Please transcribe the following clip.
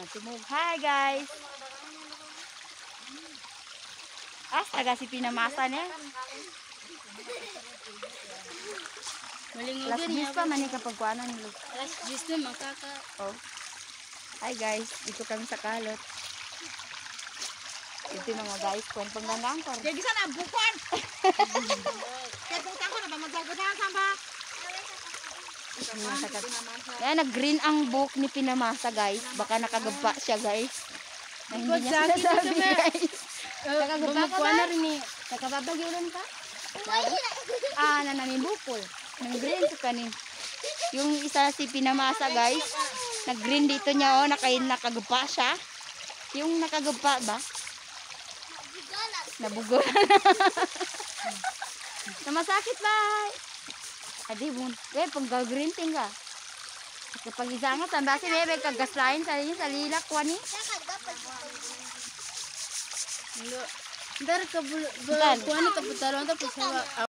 Tumog. Hi guys. Taga si pinamasa niya. Alas 10 pa man kapag kuanan nilo. Alas 10 na makaka. Oh. Hi guys, dito kami sa Kalot. Ito mga guys, kwentong nanangkar. Jadi sana bukan. Kaya putang ko na ba magsagutan sa ba? Yan, nag-green ang book ni Pinamasa guys. Baka nakagaba siya guys. Na hindi niya sinasabi guys. Nakagaba ka ba? Nakababagyan ka? Nanami bukol. Nang-green ka kanin. Yung isa si Pinamasa guys. Nag-green dito niya nakagaba siya. Yung nakagaba ba? Nabugolan. Namasakit ba? Adi bun, pag-green ting ka. Kapag isangat, ang basi bebe kagaslain sa lilak wani. Dar ka kuan ka putalon tapos